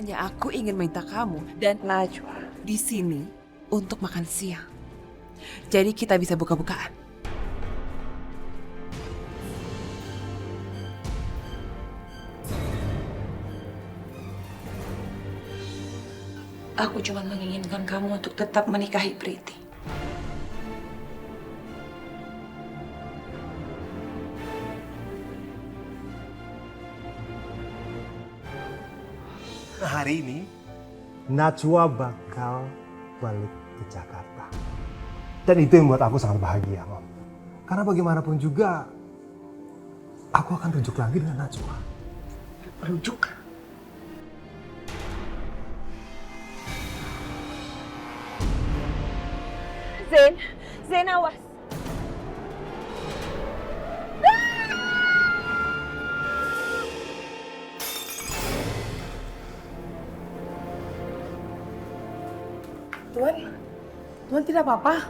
Hanya aku ingin minta kamu dan Najwa di sini untuk makan siang. Jadi kita bisa buka-bukaan. Aku cuma menginginkan kamu untuk tetap menikahi Priti. Hari ini Najwa bakal balik ke Jakarta. Dan itu yang membuat aku sangat bahagia, Om. Karena bagaimanapun juga aku akan rujuk lagi dengan Najwa. Rujuk. Zain awas. Tuan tidak apa-apa.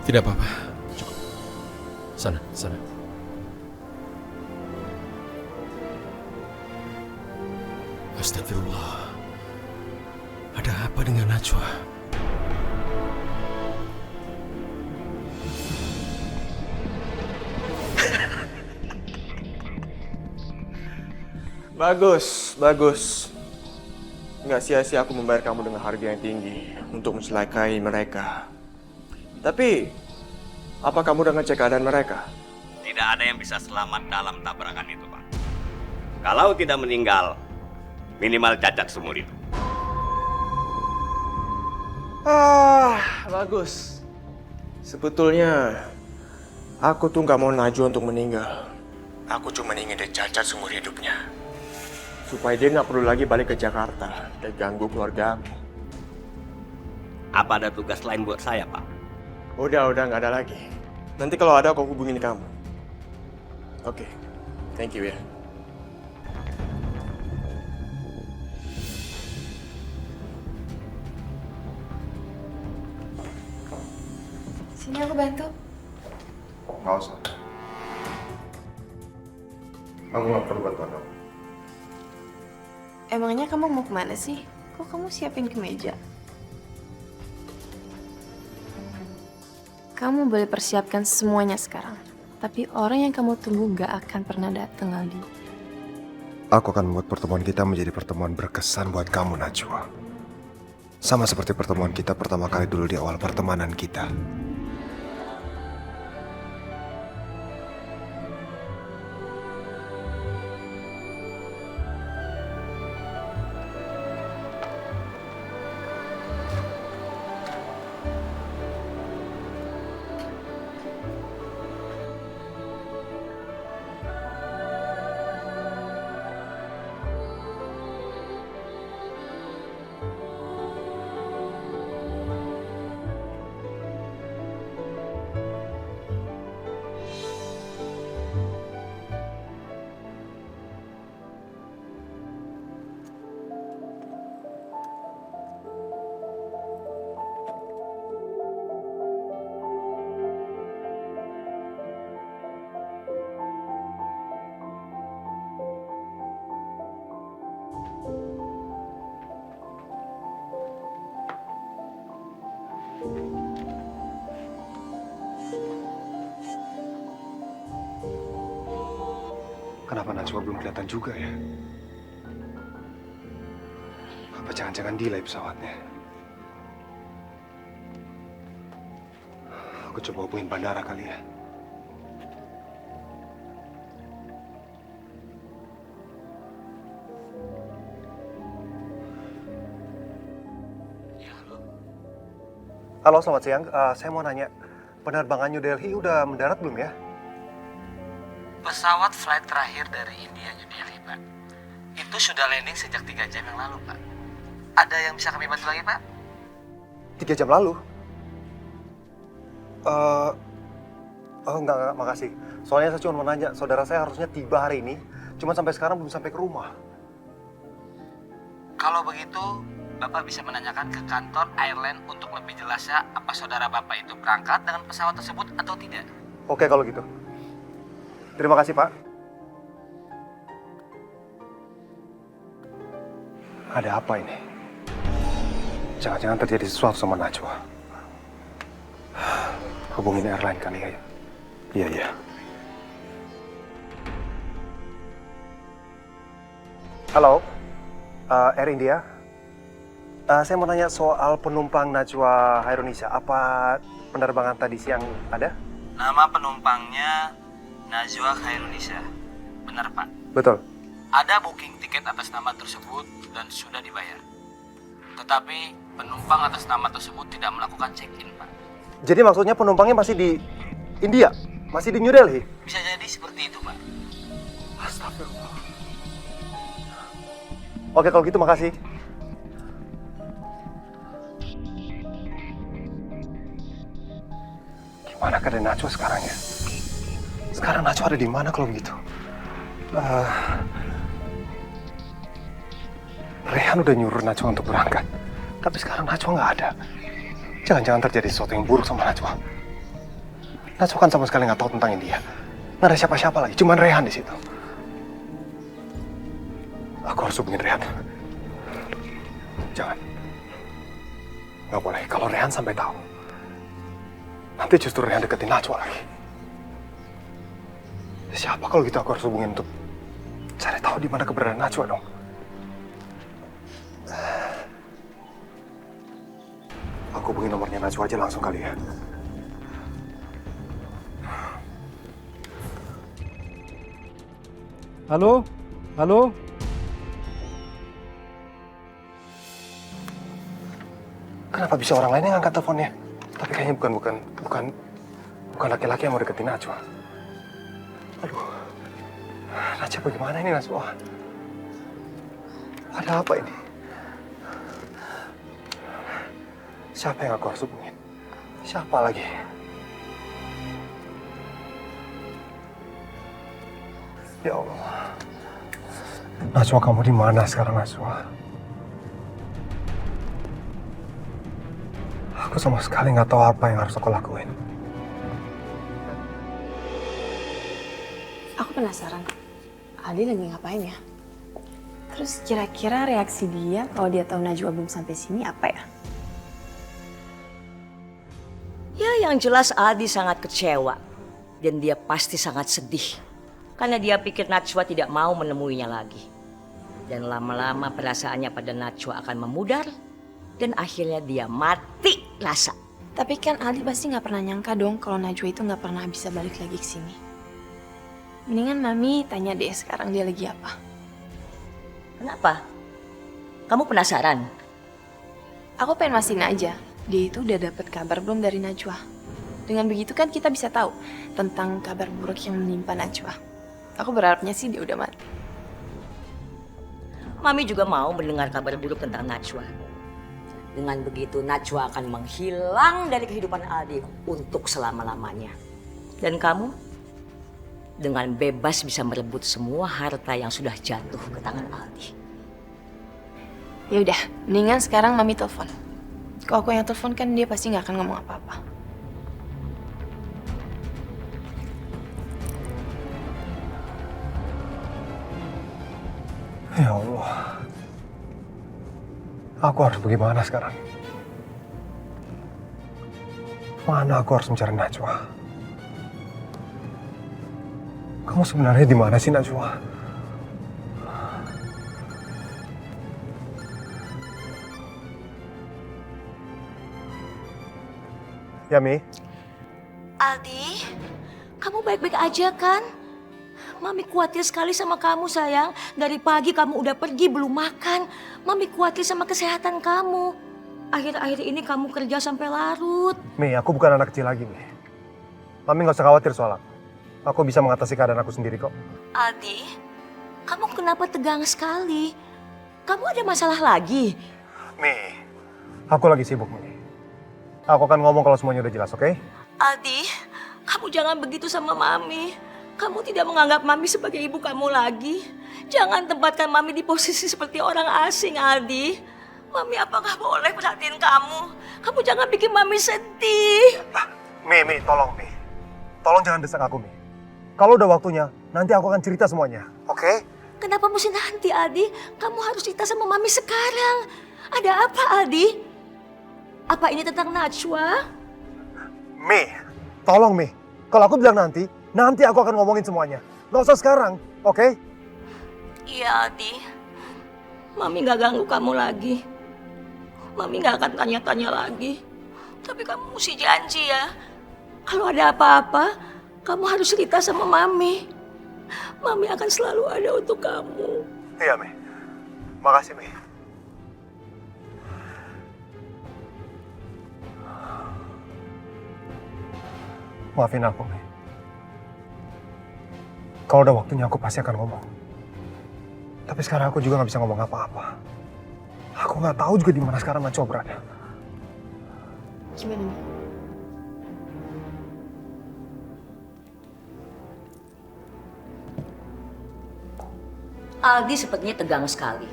Tidak apa-apa. Cukup. Sana, sana. Astagfirullah. Ada apa dengan Najwa? Bagus, bagus. Nggak sia-sia aku membayar kamu dengan harga yang tinggi untuk mencelakai mereka. Tapi, apa kamu udah ngecek keadaan mereka? Tidak ada yang bisa selamat dalam tabrakan itu, Pak. Kalau tidak meninggal, minimal cacat seumur hidup. Bagus. Sebetulnya, aku tuh nggak mau Najwa untuk meninggal. Aku cuma ingin dia cacat seumur hidupnya. Supaya dia nggak perlu lagi balik ke Jakarta dan ganggu keluarga aku. Apa ada tugas lain buat saya, Pak? Udah nggak ada lagi. Nanti kalau ada aku hubungin kamu. Oke, thank you ya. Sini aku bantu. Nggak usah. Aku nggak perlu bantuan kamu. Emangnya kamu mau kemana sih? Kok kamu siapin kemeja? Kamu boleh persiapkan semuanya sekarang. Tapi orang yang kamu tunggu gak akan pernah datang, Aldi. Aku akan membuat pertemuan kita menjadi pertemuan berkesan buat kamu, Najwa. Sama seperti pertemuan kita pertama kali dulu di awal pertemanan kita. Kenapa Najwa belum kelihatan juga ya? Apa jangan-jangan delay pesawatnya? Aku coba hubungin bandara kali ya. Halo, selamat siang. Saya mau nanya, penerbangan New Delhi udah mendarat belum ya? Pesawat flight terakhir dari India New Delhi, Pak. Itu sudah landing sejak 3 jam yang lalu, Pak. Ada yang bisa kami bantu lagi, Pak? 3 jam lalu? Enggak, makasih. Soalnya saya cuma mau nanya, saudara saya harusnya tiba hari ini, cuma sampai sekarang belum sampai ke rumah. Kalau begitu, Bapak bisa menanyakan ke kantor airline untuk lebih jelasnya apa saudara Bapak itu berangkat dengan pesawat tersebut atau tidak. Oke kalau gitu. Terima kasih, Pak. Ada apa ini? Jangan-jangan terjadi sesuatu sama Najwa. Hubungin airline kali ya. Iya. Halo, Air India. Saya mau tanya soal penumpang Najwa Hairunisa. Apa penerbangan tadi siang ada? Nama penumpangnya Najwa Khairunisa. Benar, Pak. Betul. Ada booking tiket atas nama tersebut dan sudah dibayar. Tetapi penumpang atas nama tersebut tidak melakukan check-in, Pak. Jadi maksudnya penumpangnya masih di India? Masih di New Delhi? Bisa jadi seperti itu, Pak. Astagfirullah. Oke, kalau gitu makasih. Gimana keadaan Najwa sekarang ya? Sekarang Najwa ada di mana kalau begitu? Rehan udah nyuruh Najwa untuk berangkat. Tapi sekarang Najwa nggak ada. Jangan-jangan terjadi sesuatu yang buruk sama Najwa. Najwa kan sama sekali nggak tahu tentang India. Nggak ada siapa-siapa lagi, cuman Rehan di situ. Aku harus hubungin Rehan. Jangan. Nggak boleh. Kalau Rehan sampai tahu, nanti justru Rehan deketin Najwa lagi. Siapa kalau gitu aku harus hubungin untuk cari tahu di mana keberadaan Najwa dong. Aku hubungin nomornya Najwa aja langsung kali ya. Halo? Halo? Kenapa bisa orang lain yang angkat teleponnya? Tapi kayaknya bukan laki-laki yang mau deketin Najwa. Aduh, Najwa bagaimana ini Najwa? Ada apa ini? Siapa yang aku harus hubungin? Siapa lagi? Ya Allah. Najwa, kamu di mana sekarang, Najwa? Aku sama sekali nggak tahu apa yang harus aku lakuin. Aku penasaran, Aldi lagi ngapain ya? Terus kira-kira reaksi dia kalau dia tahu Najwa belum sampai sini apa ya? Ya, yang jelas Aldi sangat kecewa. Dan dia pasti sangat sedih. Karena dia pikir Najwa tidak mau menemuinya lagi. Dan lama-lama perasaannya pada Najwa akan memudar. Dan akhirnya dia mati rasa. Tapi kan Aldi pasti nggak pernah nyangka dong kalau Najwa itu nggak pernah bisa balik lagi ke sini. Mendingan Mami tanya deh sekarang dia lagi apa. Kenapa? Kamu penasaran? Aku pengen mastiin aja, dia itu udah dapet kabar belum dari Najwa. Dengan begitu kan kita bisa tahu tentang kabar buruk yang menimpa Najwa. Aku berharapnya sih dia udah mati. Mami juga mau mendengar kabar buruk tentang Najwa. Dengan begitu Najwa akan menghilang dari kehidupan Aldi untuk selama-lamanya. Dan kamu dengan bebas bisa merebut semua harta yang sudah jatuh ke tangan Aldi. Ya udah, mendingan sekarang Mami telepon. Kalau aku yang telepon kan dia pasti nggak akan ngomong apa-apa. Ya Allah. Aku harus bagaimana sekarang? Mana aku harus mencari Najwa? Kamu sebenarnya di mana sih, Najwa? Ya, Mi? Aldi, kamu baik-baik aja kan? Mami khawatir sekali sama kamu sayang. Dari pagi kamu udah pergi belum makan. Mami khawatir sama kesehatan kamu. Akhir-akhir ini kamu kerja sampai larut. Mi, aku bukan anak kecil lagi, Mi. Mami nggak usah khawatir soal aku. Aku bisa mengatasi keadaan aku sendiri kok. Aldi, kamu kenapa tegang sekali? Kamu ada masalah lagi? Mi, aku lagi sibuk, Mi. Aku akan ngomong kalau semuanya udah jelas, oke? Aldi, kamu jangan begitu sama Mami. Kamu tidak menganggap Mami sebagai ibu kamu lagi. Jangan tempatkan Mami di posisi seperti orang asing, Aldi. Mami apakah boleh perhatiin kamu? Kamu jangan bikin Mami sedih. Mi, tolong, Mi. Tolong jangan desak aku, Mi. Kalau udah waktunya, nanti aku akan cerita semuanya, oke? Kenapa mesti nanti, Aldi? Kamu harus cerita sama Mami sekarang. Ada apa, Aldi? Apa ini tentang Najwa? Mi, tolong Mi. Kalau aku bilang nanti aku akan ngomongin semuanya. Nggak usah sekarang, oke? Iya, Aldi. Mami gak ganggu kamu lagi. Mami gak akan tanya-tanya lagi. Tapi kamu mesti janji ya. Kalau ada apa-apa, kamu harus cerita sama Mami. Mami akan selalu ada untuk kamu. Iya, Mi. Makasih, Mi. Maafin aku, Mi. Kalau udah waktunya aku pasti akan ngomong. Tapi sekarang aku juga nggak bisa ngomong apa-apa. Aku nggak tahu juga di mana sekarang Najwa berada. Gimana, Mi? Aldi sepertinya tegang sekali.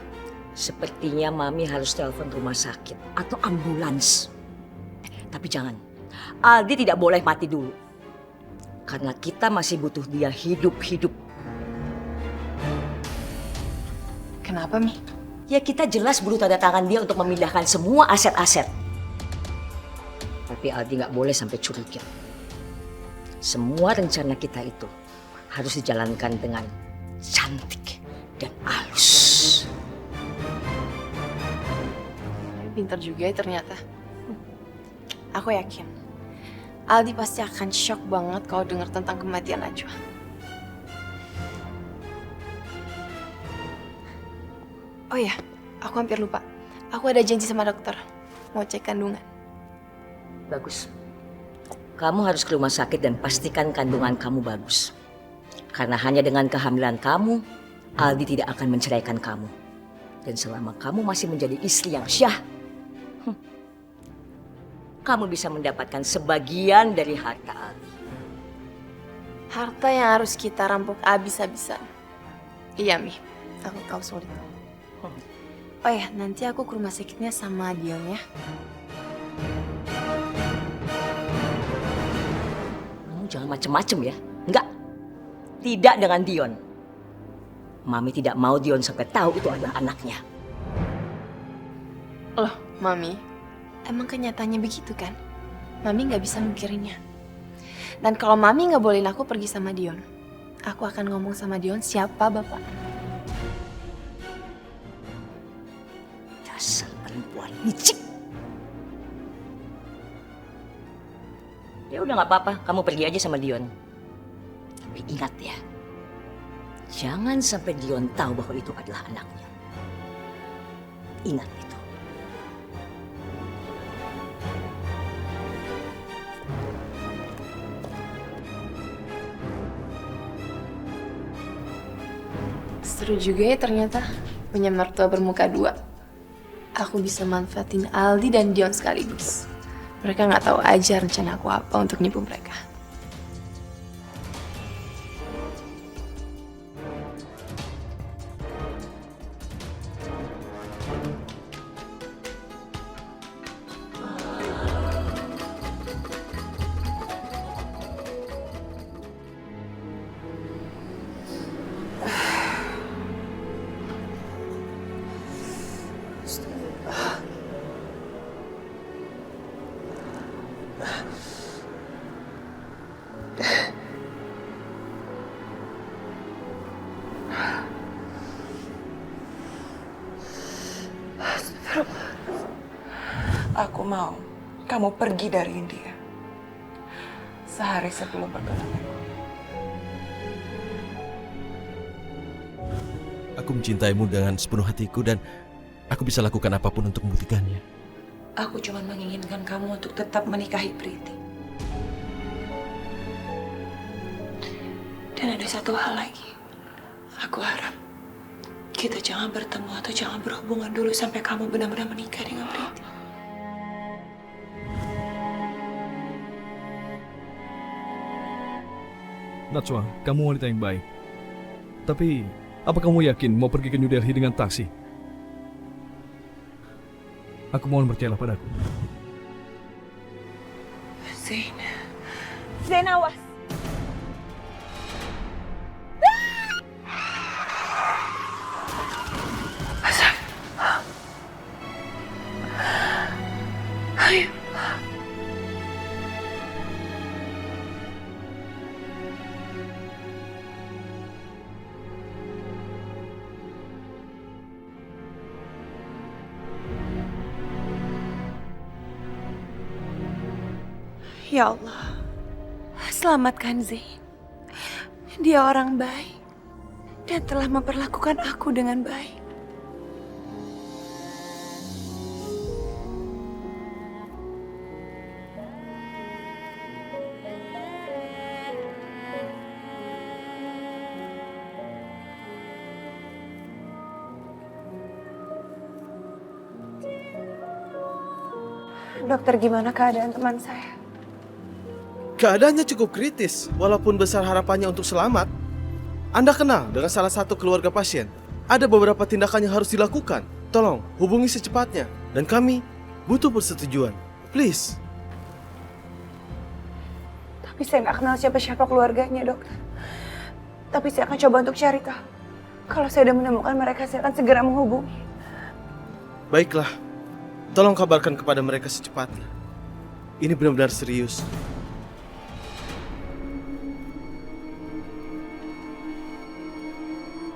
Sepertinya Mami harus telepon rumah sakit atau ambulans. Tapi jangan, Aldi tidak boleh mati dulu. Karena kita masih butuh dia hidup-hidup. Kenapa, Mi? Ya kita jelas butuh tanda tangan dia untuk memindahkan semua aset-aset. Tapi Aldi nggak boleh sampai curiga. Semua rencana kita itu harus dijalankan dengan cantik dan halus. Pintar juga ya ternyata. Aku yakin Aldi pasti akan shock banget kalau dengar tentang kematian Najwa. Oh ya, aku hampir lupa. Aku ada janji sama dokter. Mau cek kandungan. Bagus. Kamu harus ke rumah sakit dan pastikan kandungan kamu bagus. Karena hanya dengan kehamilan kamu, Aldi tidak akan menceraikan kamu. Dan selama kamu masih menjadi istri yang syah, kamu bisa mendapatkan sebagian dari harta Aldi. Harta yang harus kita rampok habis-habisan. Iya, Mi. Aku tahu sulit. Oh ya, nanti aku ke rumah sakitnya sama Dion ya. Kamu jangan macem-macem ya. Enggak. Tidak dengan Dion. Mami tidak mau Dion sampai tahu itu adalah anaknya. Loh, Mami. Emang kenyataannya begitu kan? Mami nggak bisa mikirinnya. Dan kalau Mami nggak bolehin aku pergi sama Dion, aku akan ngomong sama Dion siapa bapak. Dasar perempuan licik. Ya udah nggak apa-apa, kamu pergi aja sama Dion. Tapi ingat ya, jangan sampai Dion tahu bahwa itu adalah anaknya. Ingat itu. Seru juga ya ternyata punya mertua bermuka dua. Aku bisa manfaatin Aldi dan Dion sekaligus. Mereka nggak tahu aja rencana aku apa untuk nipu mereka. Aku mau kamu pergi dari India sehari sebelum pertunanganku. Aku mencintaimu dengan sepenuh hatiku dan aku bisa lakukan apapun untuk membuktikannya. Aku cuma menginginkan kamu untuk tetap menikahi Priti. Dan ada satu hal lagi. Aku harap kita jangan bertemu atau jangan berhubungan dulu sampai kamu benar-benar menikah dengan Priti. Najwa, kamu wanita yang baik. Tapi, apa kamu yakin mau pergi ke New Delhi dengan taksi? Aku mohon percayalah padaku. Zain. Zain, awas. ya. Ya Allah, selamatkan Zain. Dia orang baik dan telah memperlakukan aku dengan baik. Dokter, gimana keadaan teman saya? Keadaannya cukup kritis, walaupun besar harapannya untuk selamat. Anda kenal dengan salah satu keluarga pasien. Ada beberapa tindakan yang harus dilakukan. Tolong, hubungi secepatnya. Dan kami butuh persetujuan. Please. Tapi saya nggak kenal siapa-siapa keluarganya, dokter. Tapi saya akan coba untuk cari tahu. Kalau saya sudah menemukan mereka, saya akan segera menghubungi. Baiklah. Tolong kabarkan kepada mereka secepatnya. Ini benar-benar serius.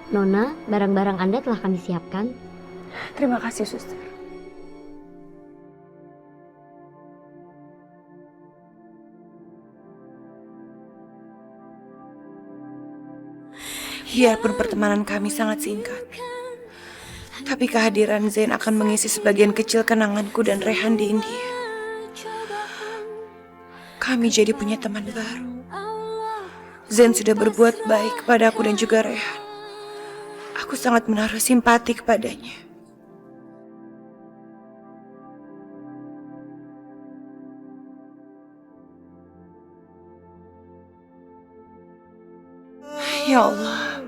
Nona, barang-barang Anda telah kami siapkan. Terima kasih, suster. Biarpun pertemanan kami sangat singkat, tapi kehadiran Zain akan mengisi sebagian kecil kenanganku dan Rehan di India. Kami jadi punya teman baru. Zain sudah berbuat baik kepada aku dan juga Rehan. Aku sangat menaruh simpati kepadanya. Ya Allah,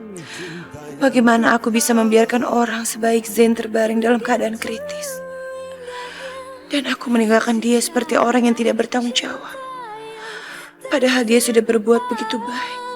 bagaimana aku bisa membiarkan orang sebaik Zain terbaring dalam keadaan kritis? Dan aku meninggalkan dia seperti orang yang tidak bertanggung jawab. Padahal dia sudah berbuat begitu baik.